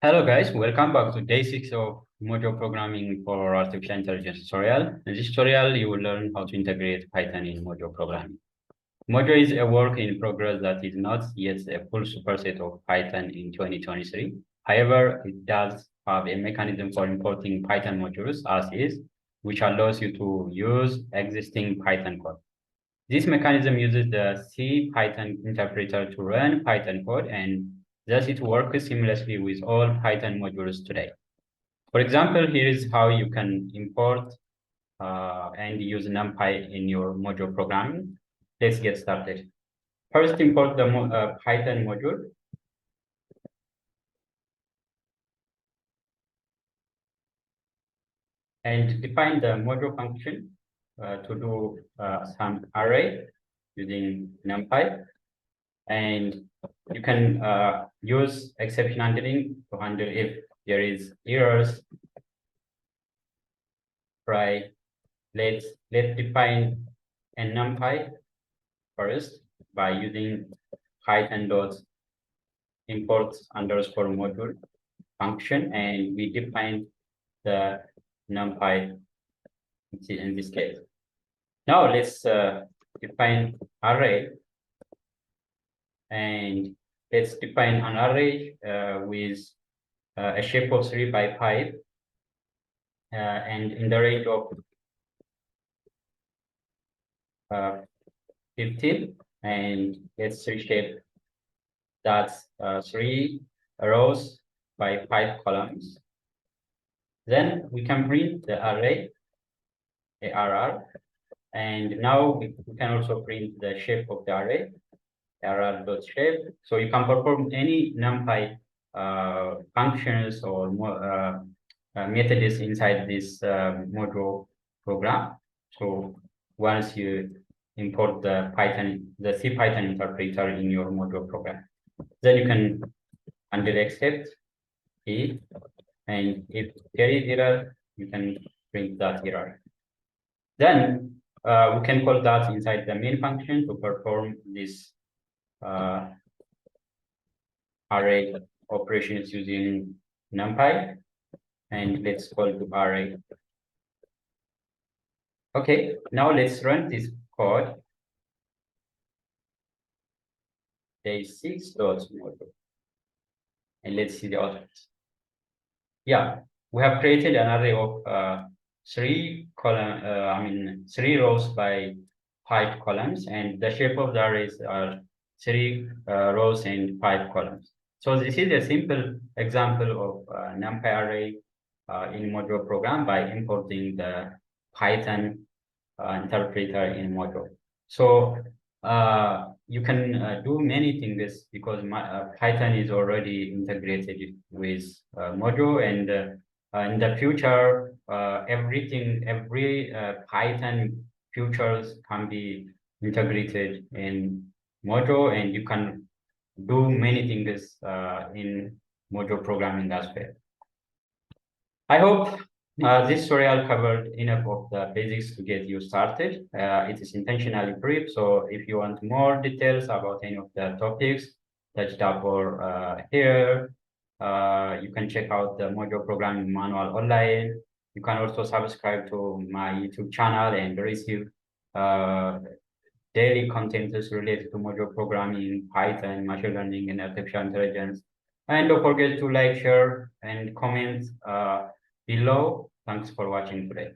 Hello guys, welcome back to day 6 of Mojo programming for artificial intelligence tutorial. In this tutorial, you will learn how to integrate Python in Mojo programming. Mojo is a work in progress that is not yet a full superset of Python in 2023. However, it does have a mechanism for importing Python modules as is, which allows you to use existing Python code. This mechanism uses the C Python interpreter to run Python code, and thus it works seamlessly with all Python modules today. For example, here is how you can import and use NumPy in your Mojo programming. Let's get started. First, import the Python module. And define the Mojo function to do some array using NumPy. And you can use exception handling to handle if there is errors. Right. Let's define a NumPy first by using python.import underscore module function, and we define the NumPy in this case. Now let's define array, and let's define an array with a shape of 3 by 5 and in the range of 15, and let's reshape that 3 rows by 5 columns. Then we can print the array, ARR, and now we can also print the shape of the array, ARR.shape. So you can perform any NumPy functions or methods inside this Mojo program. So once you import the C Python interpreter in your Mojo program, then you can handle except if, and if there is error, you can print that error. Then we can call that inside the main function to perform this array operations using NumPy, and let's call to array. Okay, now let's run this code. Day 6.mojo, and let's see the output. Yeah, we have created an array of 3 rows by 5 columns, and the shape of the arrays are 3 rows and 5 columns. So this is a simple example of NumPy array in Mojo program by importing the Python interpreter in Mojo. So you can do many things because Python is already integrated with Mojo, and in the future, every Python features can be integrated in Mojo, and you can do many things in Mojo programming as well. I hope this tutorial covered enough of the basics to get you started. It is intentionally brief, so if you want more details about any of the topics touched up or here, you can check out the Mojo programming manual online. You can also subscribe to my YouTube channel and receive daily content related to Mojo programming, Python, machine learning, and artificial intelligence. And don't forget to like, share, and comment below. Thanks for watching today.